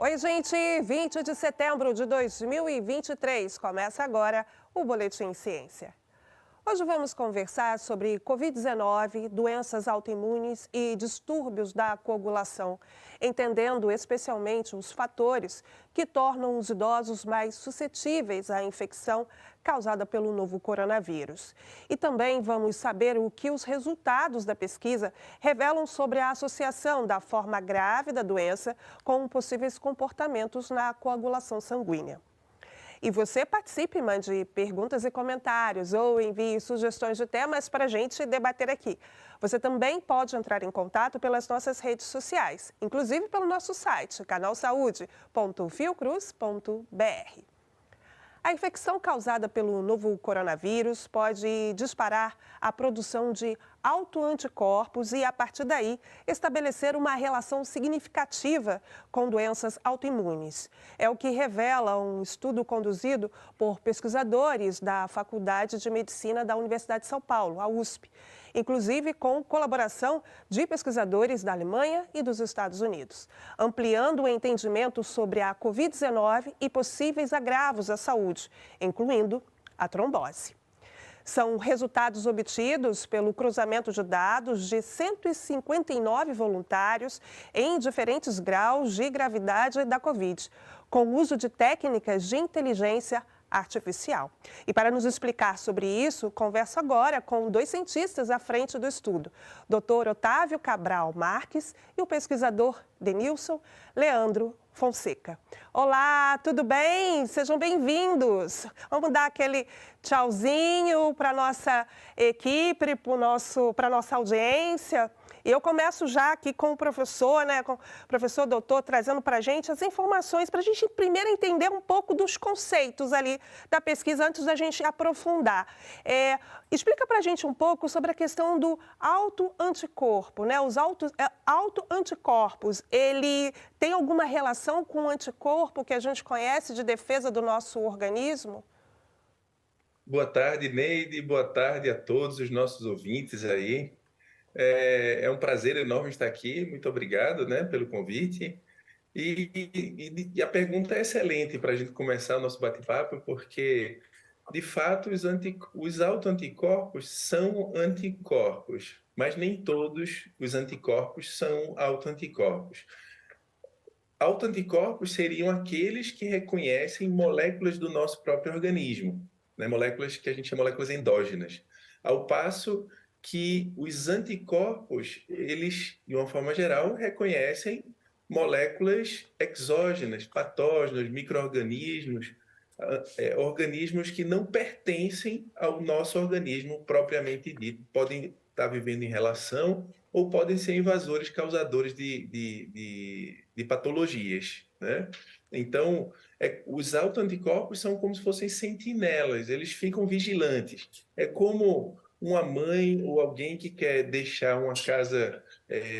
Oi, gente! 20 de setembro de 2023. Começa agora o Boletim Ciência. Hoje vamos conversar sobre Covid-19, doenças autoimunes e distúrbios da coagulação, entendendo especialmente os fatores que tornam os idosos mais suscetíveis à infecção causada pelo novo coronavírus. E também vamos saber o que os resultados da pesquisa revelam sobre a associação da forma grave da doença com possíveis comportamentos na coagulação sanguínea. E você participe, mande perguntas e comentários ou envie sugestões de temas para a gente debater aqui. Você também pode entrar em contato pelas nossas redes sociais, inclusive pelo nosso site, canalsaude.fiocruz.br. A infecção causada pelo novo coronavírus pode disparar a produção de autoanticorpos e, a partir daí, estabelecer uma relação significativa com doenças autoimunes. É o que revela um estudo conduzido por pesquisadores da Faculdade de Medicina da Universidade de São Paulo, a USP, inclusive com colaboração de pesquisadores da Alemanha e dos Estados Unidos, ampliando o entendimento sobre a Covid-19 e possíveis agravos à saúde, incluindo a trombose. São resultados obtidos pelo cruzamento de dados de 159 voluntários em diferentes graus de gravidade da Covid, com uso de técnicas de inteligência artificial. E para nos explicar sobre isso, converso agora com dois cientistas à frente do estudo, Dr. Otávio Cabral Marques e o pesquisador Denilson Leandro Fonseca. Olá, tudo bem? Sejam bem-vindos. Vamos dar aquele tchauzinho para a nossa equipe, para a nossa audiência. E eu começo já aqui com o professor, com o professor doutor, trazendo para a gente as informações, para a gente primeiro entender um pouco dos conceitos ali da pesquisa, antes da gente aprofundar. Explica para a gente um pouco sobre a questão do autoanticorpo, Os autoanticorpos, ele tem alguma relação com o anticorpo que a gente conhece de defesa do nosso organismo? Boa tarde, Neide. Boa tarde a todos os nossos ouvintes aí. É um prazer enorme estar aqui. Muito obrigado, pelo convite. E a pergunta é excelente para a gente começar o nosso bate-papo, porque, de fato, os autoanticorpos são anticorpos, mas nem todos os anticorpos são autoanticorpos. Autoanticorpos seriam aqueles que reconhecem moléculas do nosso próprio organismo, moléculas que a gente chama de moléculas endógenas. Ao passo que os anticorpos, eles, de uma forma geral, reconhecem moléculas exógenas, patógenos, micro-organismos, organismos que não pertencem ao nosso organismo propriamente dito. Podem estar vivendo em relação ou podem ser invasores causadores de patologias, Então, os autoanticorpos são como se fossem sentinelas, eles ficam vigilantes. É como uma mãe ou alguém que quer deixar uma casa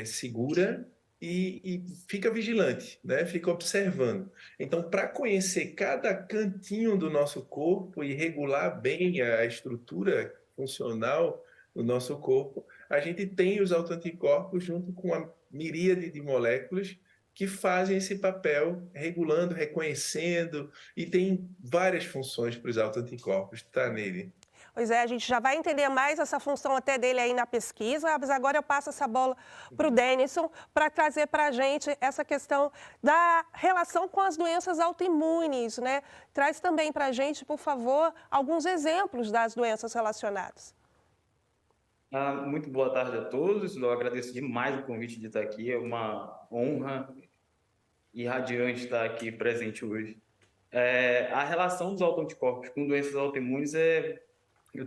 segura e fica vigilante, fica observando. Então, para conhecer cada cantinho do nosso corpo e regular bem a estrutura funcional do nosso corpo, a gente tem os autoanticorpos junto com uma miríade de moléculas que fazem esse papel regulando, reconhecendo, e tem várias funções para os autoanticorpos, nele. Pois é, a gente já vai entender mais essa função até dele aí na pesquisa, mas agora eu passo essa bola para o Denison para trazer para a gente essa questão da relação com as doenças autoimunes, Traz também para a gente, por favor, alguns exemplos das doenças relacionadas. Muito boa tarde a todos, eu agradeço demais o convite de estar aqui, é uma honra irradiante estar aqui presente hoje. A relação dos autoanticorpos com doenças autoimunes é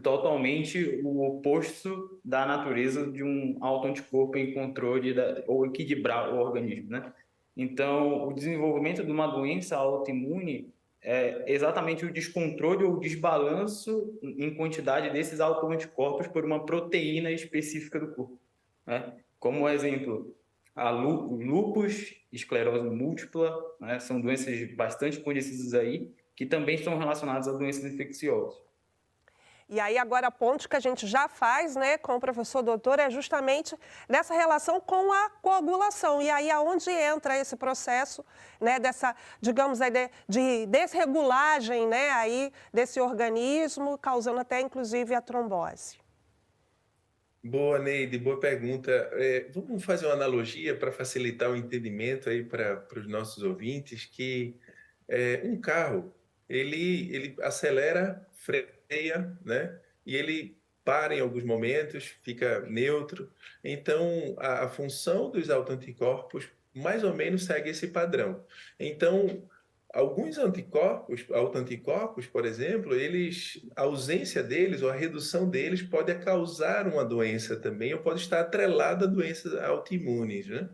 totalmente o oposto da natureza de um autoanticorpo em controle ou equilibrar o organismo, Então, o desenvolvimento de uma doença autoimune é exatamente o descontrole ou desbalanço em quantidade desses autoanticorpos por uma proteína específica do corpo, Como exemplo, o lúpus, esclerose múltipla, são doenças bastante conhecidas aí, que também estão relacionadas a doenças infecciosas. E aí agora a ponte que a gente já faz, né, com o professor doutor é justamente dessa relação com a coagulação. E aí aonde entra esse processo, né, dessa, digamos, de desregulagem, né, aí desse organismo, causando até inclusive a trombose. Boa, Neide, boa pergunta. Vamos fazer uma analogia para facilitar o entendimento aí para os nossos ouvintes, que um carro, ele acelera, freia, né? E ele para em alguns momentos, fica neutro. Então, a função dos autoanticorpos mais ou menos segue esse padrão. Então, alguns anticorpos, autoanticorpos, por exemplo, a ausência deles ou a redução deles pode causar uma doença também, ou pode estar atrelada a doenças autoimunes, né?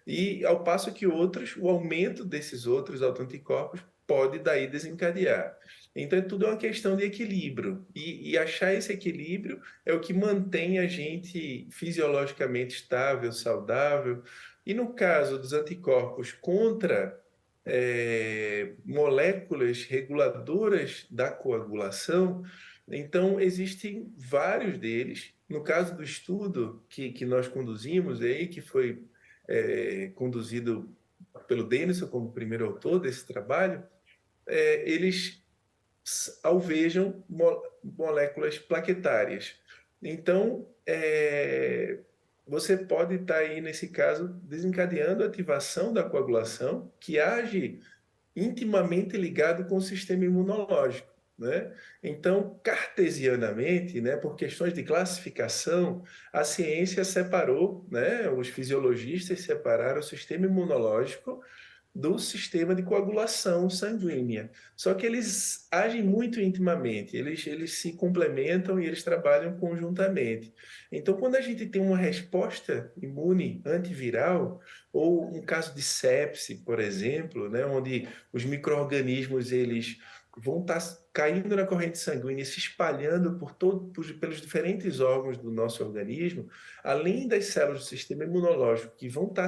E ao passo que outros, o aumento desses outros autoanticorpos pode daí desencadear. Então, tudo é uma questão de equilíbrio. E achar esse equilíbrio é o que mantém a gente fisiologicamente estável, saudável. E no caso dos anticorpos contra moléculas reguladoras da coagulação, então existem vários deles. No caso do estudo que nós conduzimos aí, que foi conduzido pelo Denison como primeiro autor desse trabalho, eles alvejam moléculas plaquetárias. Então, você pode estar aí, nesse caso, desencadeando a ativação da coagulação, que age intimamente ligado com o sistema imunológico, né? Então, cartesianamente, né, por questões de classificação, a ciência separou, né, os fisiologistas separaram o sistema imunológico do sistema de coagulação sanguínea. Só que eles agem muito intimamente, eles se complementam e eles trabalham conjuntamente. Então, quando a gente tem uma resposta imune antiviral, ou um caso de sepse, por exemplo, né, onde os micro-organismos eles vão estar caindo na corrente sanguínea e se espalhando pelos diferentes órgãos do nosso organismo, além das células do sistema imunológico que vão estar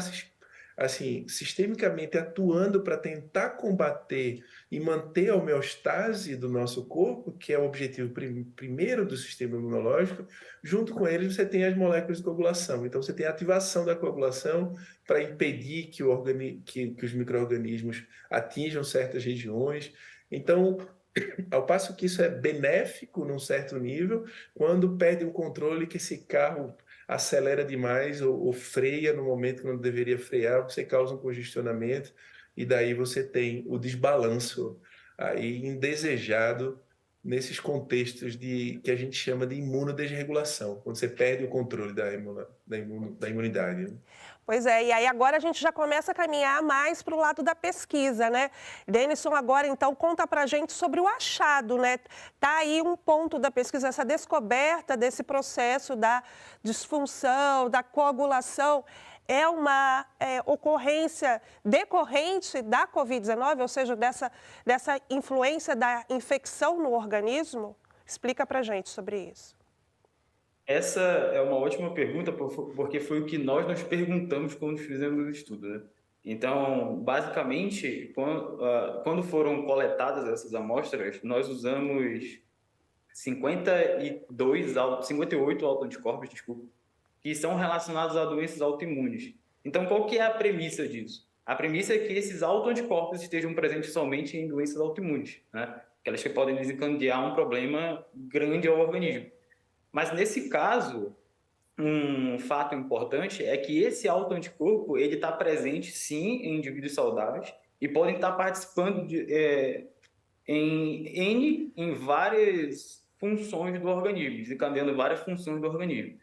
assim, sistemicamente atuando para tentar combater e manter a homeostase do nosso corpo, que é o objetivo primeiro do sistema imunológico, junto com eles você tem as moléculas de coagulação. Então você tem a ativação da coagulação para impedir que os micro-organismos atinjam certas regiões. Então, ao passo que isso é benéfico num certo nível, quando perde o controle, que esse carro acelera demais ou freia no momento que não deveria frear, você causa um congestionamento e daí você tem o desbalanço aí indesejado nesses contextos que a gente chama de imunodesregulação, quando você perde o controle da imunidade, né? Pois é, e aí agora a gente já começa a caminhar mais para o lado da pesquisa, né? Denison, agora então conta para a gente sobre o achado, né? Tá aí um ponto da pesquisa, essa descoberta desse processo da disfunção, da coagulação, é uma ocorrência decorrente da Covid-19, ou seja, dessa influência da infecção no organismo? Explica para a gente sobre isso. Essa é uma ótima pergunta, porque foi o que nós nos perguntamos quando fizemos o estudo, né? Então, basicamente, quando foram coletadas essas amostras, nós usamos 58 autoanticorpos, desculpa, que são relacionados a doenças autoimunes. Então, qual que é a premissa disso? A premissa é que esses autoanticorpos estejam presentes somente em doenças autoimunes, né? Aquelas que podem desencadear um problema grande ao organismo. Mas nesse caso, um fato importante é que esse autoanticorpo ele está presente sim em indivíduos saudáveis e podem estar participando em várias funções do organismo, desencadeando várias funções do organismo.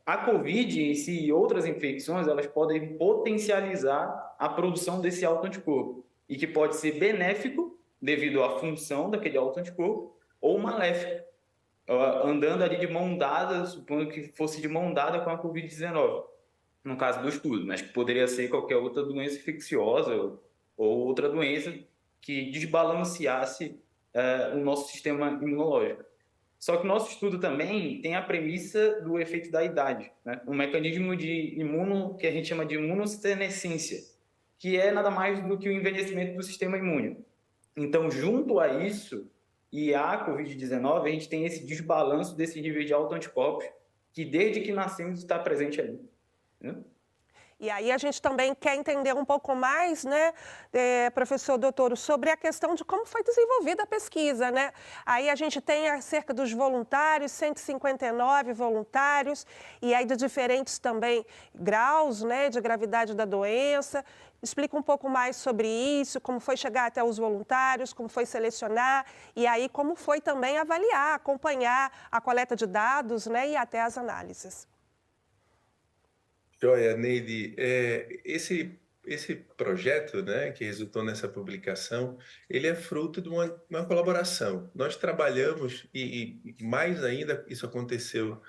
A COVID em si e outras infecções elas podem potencializar a produção desse autoanticorpo e que pode ser benéfico devido à função daquele autoanticorpo ou maléfico, andando ali de mão dada, supondo que fosse de mão dada com a Covid-19, no caso do estudo, mas que poderia ser qualquer outra doença infecciosa ou outra doença que desbalanceasse o nosso sistema imunológico. Só que o nosso estudo também tem a premissa do efeito da idade, né? Um mecanismo que a gente chama de imunossenescência, que é nada mais do que o envelhecimento do sistema imune. Então, junto a isso, e a Covid-19, a gente tem esse desbalanço desse nível de autoanticorpos, que desde que nascemos está presente ali. Né? E aí a gente também quer entender um pouco mais, né, professor Doutor, sobre a questão de como foi desenvolvida a pesquisa, né? Aí a gente tem acerca dos voluntários, 159 voluntários, e aí de diferentes também graus, né, de gravidade da doença. Explica um pouco mais sobre isso, como foi chegar até os voluntários, como foi selecionar, e aí como foi também avaliar, acompanhar a coleta de dados, né, e até as análises. Joia, Neide, esse projeto, né, que resultou nessa publicação, ele é fruto de uma colaboração. Nós trabalhamos, e mais ainda isso aconteceu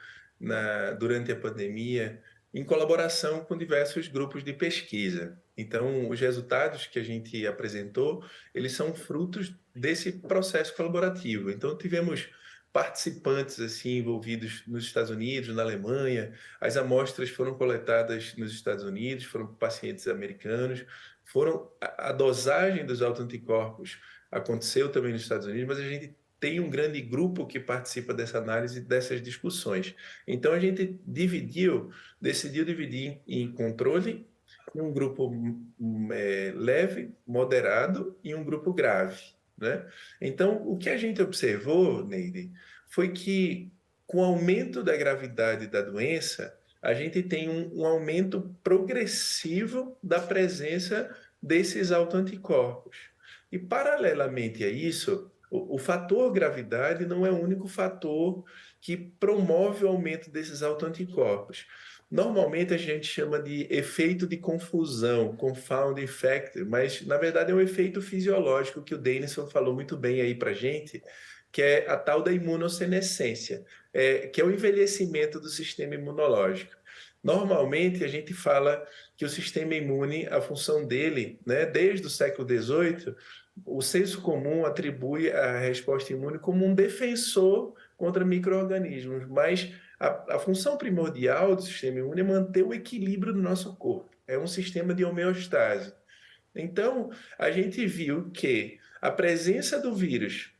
durante a pandemia, em colaboração com diversos grupos de pesquisa. Então, os resultados que a gente apresentou, eles são frutos desse processo colaborativo. Então, tivemos participantes assim envolvidos nos Estados Unidos, na Alemanha. As amostras foram coletadas nos Estados Unidos, foram pacientes americanos. A dosagem dos autoanticorpos aconteceu também nos Estados Unidos, mas a gente tem um grande grupo que participa dessa análise, dessas discussões. Então a gente decidiu dividir em controle, um grupo leve, moderado e um grupo grave. Né? Então, o que a gente observou, Neide, foi que com o aumento da gravidade da doença, a gente tem um aumento progressivo da presença desses autoanticorpos. E, paralelamente a isso, o fator gravidade não é o único fator que promove o aumento desses autoanticorpos. Normalmente a gente chama de efeito de confusão, confound effect, mas na verdade é um efeito fisiológico que o Denison falou muito bem aí para a gente, que é a tal da imunossenescência, que é o envelhecimento do sistema imunológico. Normalmente a gente fala que o sistema imune, a função dele, né, desde o século XVIII, o senso comum atribui a resposta imune como um defensor contra micro-organismos, mas a função primordial do sistema imune é manter o equilíbrio do nosso corpo. É um sistema de homeostase. Então, a gente viu que a presença do vírus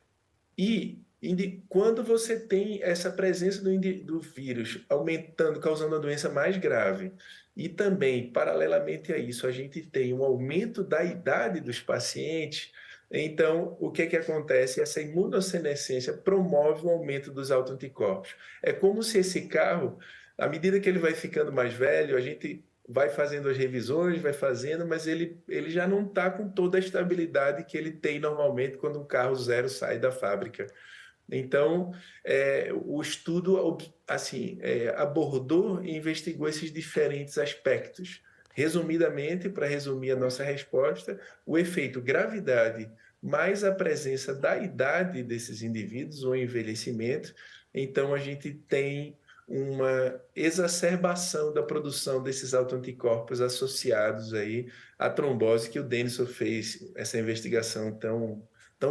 quando você tem essa presença do vírus aumentando, causando a doença mais grave, e também, paralelamente a isso, a gente tem um aumento da idade dos pacientes. Então, o que acontece? Essa imunossenescência promove o aumento dos autoanticorpos. É como se esse carro, à medida que ele vai ficando mais velho, a gente vai fazendo as revisões, vai fazendo, mas ele já não está com toda a estabilidade que ele tem normalmente quando um carro zero sai da fábrica. Então, o estudo assim, abordou e investigou esses diferentes aspectos. Resumidamente, para resumir a nossa resposta, o efeito gravidade mais a presença da idade desses indivíduos, o envelhecimento, então a gente tem uma exacerbação da produção desses autoanticorpos associados aí à trombose, que o Denison fez essa investigação tão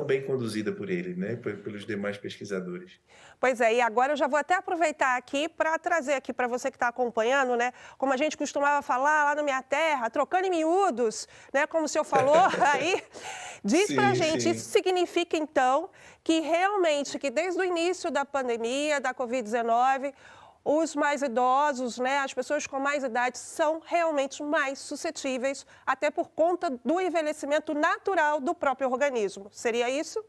bem conduzida por ele, né, pelos demais pesquisadores. Pois é, e agora eu já vou até aproveitar aqui para trazer aqui para você que está acompanhando, né, como a gente costumava falar lá na minha terra, trocando em miúdos, né, como o senhor falou aí, diz para a gente, isso significa então que realmente, que desde o início da pandemia, da Covid-19, os mais idosos, né, as pessoas com mais idade são realmente mais suscetíveis, até por conta do envelhecimento natural do próprio organismo. Seria isso?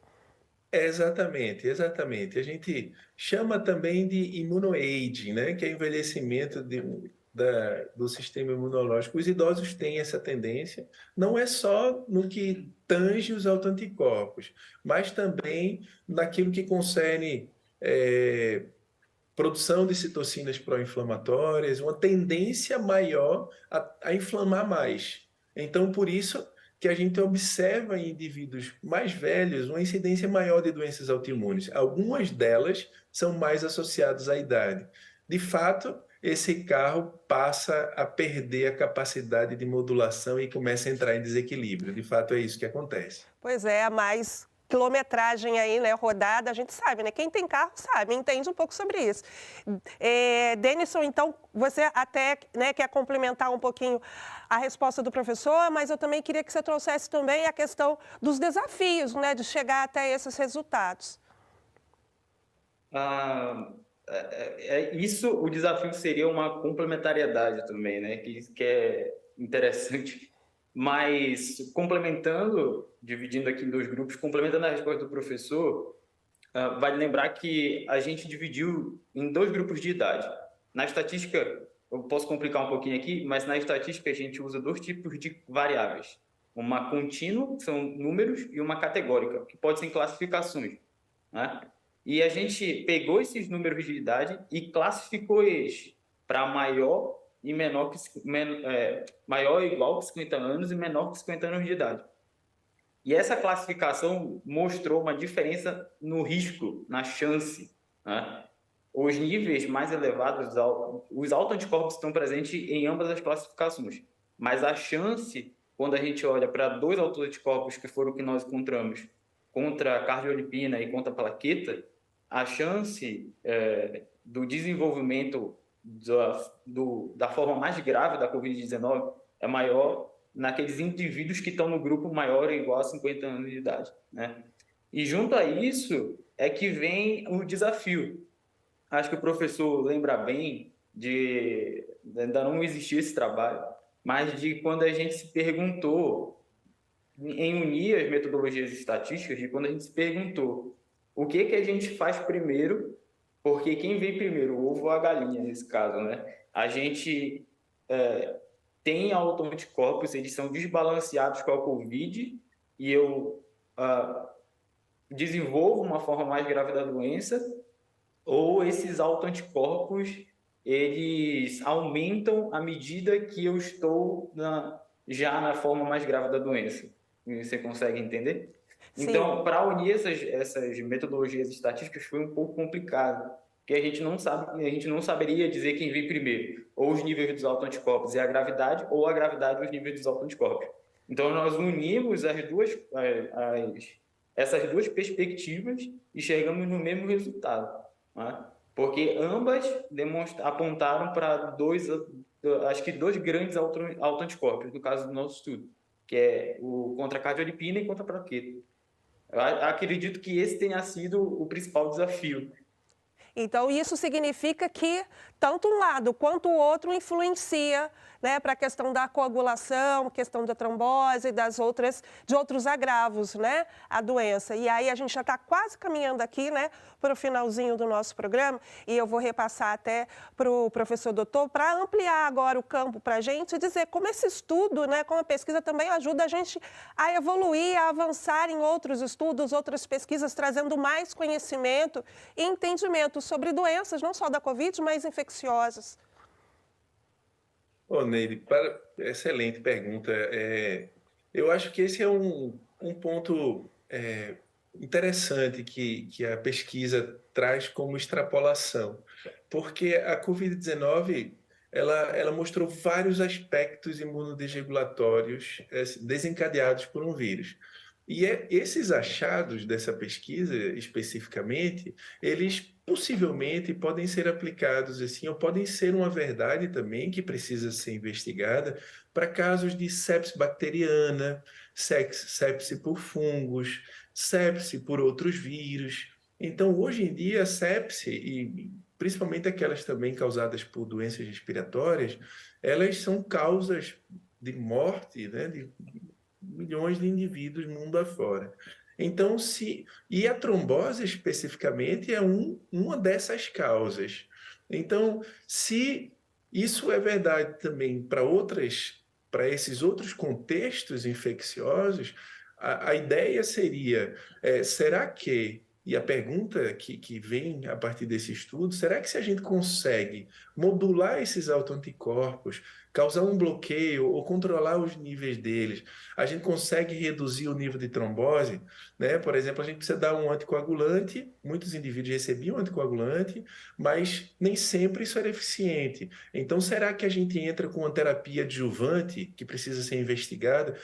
Exatamente, exatamente. A gente chama também de immunoaging, né, que é envelhecimento do sistema imunológico. Os idosos têm essa tendência, não é só no que tange os autoanticorpos, mas também naquilo que concerne produção de citocinas pró-inflamatórias, uma tendência maior a inflamar mais. Então, por isso que a gente observa em indivíduos mais velhos uma incidência maior de doenças autoimunes. Algumas delas são mais associadas à idade. De fato, esse carro passa a perder a capacidade de modulação e começa a entrar em desequilíbrio. De fato, é isso que acontece. Pois é, mais quilometragem aí, né, rodada, a gente sabe, né? Quem tem carro sabe, entende um pouco sobre isso. Denison, então, você até, né, quer complementar um pouquinho a resposta do professor, mas eu também queria que você trouxesse também a questão dos desafios, né, de chegar até esses resultados. Ah, isso, o desafio seria uma complementariedade também, né? Que é interessante. Mas, complementando, dividindo aqui em dois grupos, complementando a resposta do professor, vale lembrar que a gente dividiu em dois grupos de idade. Na estatística, eu posso complicar um pouquinho aqui, mas na estatística a gente usa dois tipos de variáveis. Uma contínua, que são números, e uma categórica, que pode ser classificações, né? E a gente pegou esses números de idade e classificou eles para maior e menor que maior e igual que 50 anos e menor que 50 anos de idade. E essa classificação mostrou uma diferença no risco, na chance, né? Os níveis mais elevados, os autoanticorpos estão presentes em ambas as classificações, mas a chance, quando a gente olha para dois autoanticorpos que foram o que nós encontramos, contra a cardiolipina e contra a plaqueta, a chance do desenvolvimento da forma mais grave da Covid-19 é maior naqueles indivíduos que estão no grupo maior ou igual a 50 anos de idade, né? E junto a isso é que vem o desafio. Acho que o professor lembra bem de ainda não existir esse trabalho, mas de quando a gente se perguntou em unir as metodologias estatísticas, de quando a gente se perguntou o que a gente faz primeiro, porque quem vem primeiro, o ovo ou a galinha, nesse caso, né? A gente tem autoanticorpos, eles são desbalanceados com a Covid, e eu desenvolvo uma forma mais grave da doença, ou esses autoanticorpos, eles aumentam à medida que eu estou já na forma mais grave da doença. Você consegue entender? Sim. Então, para unir essas metodologias estatísticas foi um pouco complicado, porque a gente não saberia dizer quem vem primeiro, ou os níveis dos autoanticorpos e a gravidade, ou a gravidade e os níveis dos autoanticorpos. Então, nós unimos essas duas perspectivas e chegamos no mesmo resultado, né? Porque ambas apontaram para acho que dois grandes autoanticorpos, no caso do nosso estudo, que é o contra a cardiolipina e contra a plaqueta. Eu acredito que esse tenha sido o principal desafio. Então, isso significa que tanto um lado quanto o outro influencia, né, para a questão da coagulação, questão da trombose, de outros agravos, né, a doença. E aí a gente já está quase caminhando aqui, né, para o finalzinho do nosso programa, e eu vou repassar até para o professor doutor para ampliar agora o campo para a gente e dizer como esse estudo, né, como a pesquisa também ajuda a gente a evoluir, a avançar em outros estudos, outras pesquisas, trazendo mais conhecimento e entendimento sobre doenças, não só da Covid, mas infecciosas. Neide, excelente pergunta. Eu acho que esse é um ponto interessante que a pesquisa traz como extrapolação, porque a Covid-19 ela mostrou vários aspectos imunodesregulatórios desencadeados por um vírus. E esses achados dessa pesquisa, especificamente, eles possivelmente podem ser aplicados assim, ou podem ser uma verdade também que precisa ser investigada para casos de sepse bacteriana, sepse por fungos, sepse por outros vírus. Então, hoje em dia, a sepse, e principalmente aquelas também causadas por doenças respiratórias, elas são causas de morte, né, de milhões de indivíduos mundo afora. Então, e a trombose especificamente é uma dessas causas. Então, se isso é verdade também para esses outros contextos infecciosos, a ideia seria, será que, e a pergunta que vem a partir desse estudo, será que se a gente consegue modular esses autoanticorpos, causar um bloqueio ou controlar os níveis deles, a gente consegue reduzir o nível de trombose, né? Por exemplo, a gente precisa dar um anticoagulante, muitos indivíduos recebiam anticoagulante, mas nem sempre isso era eficiente. Então, será que a gente entra com uma terapia adjuvante que precisa ser investigada,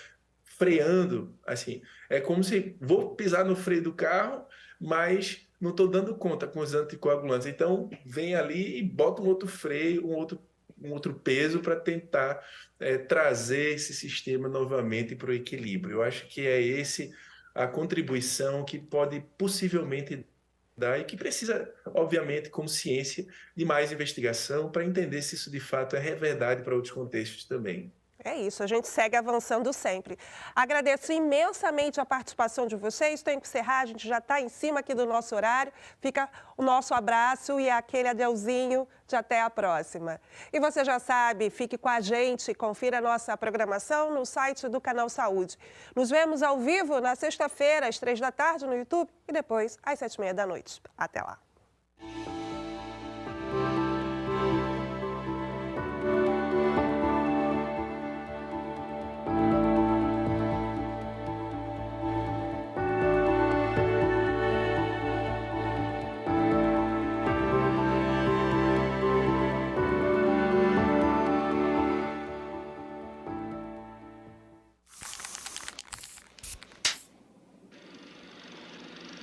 freando, assim, é como se vou pisar no freio do carro, mas não estou dando conta com os anticoagulantes. Então, vem ali e bota um outro freio, um outro peso para tentar trazer esse sistema novamente para o equilíbrio. Eu acho que é esse a contribuição que pode possivelmente E que precisa, obviamente, como ciência, de mais investigação para entender se isso de fato é verdade para outros contextos também. É isso, a gente segue avançando sempre. Agradeço imensamente a participação de vocês. Tenho que encerrar, a gente já está em cima aqui do nosso horário. Fica o nosso abraço e aquele adeuzinho de até a próxima. E você já sabe, fique com a gente, confira a nossa programação no site do Canal Saúde. Nos vemos ao vivo na sexta-feira, às 3 da tarde no YouTube e depois às 7h30 da noite. Até lá.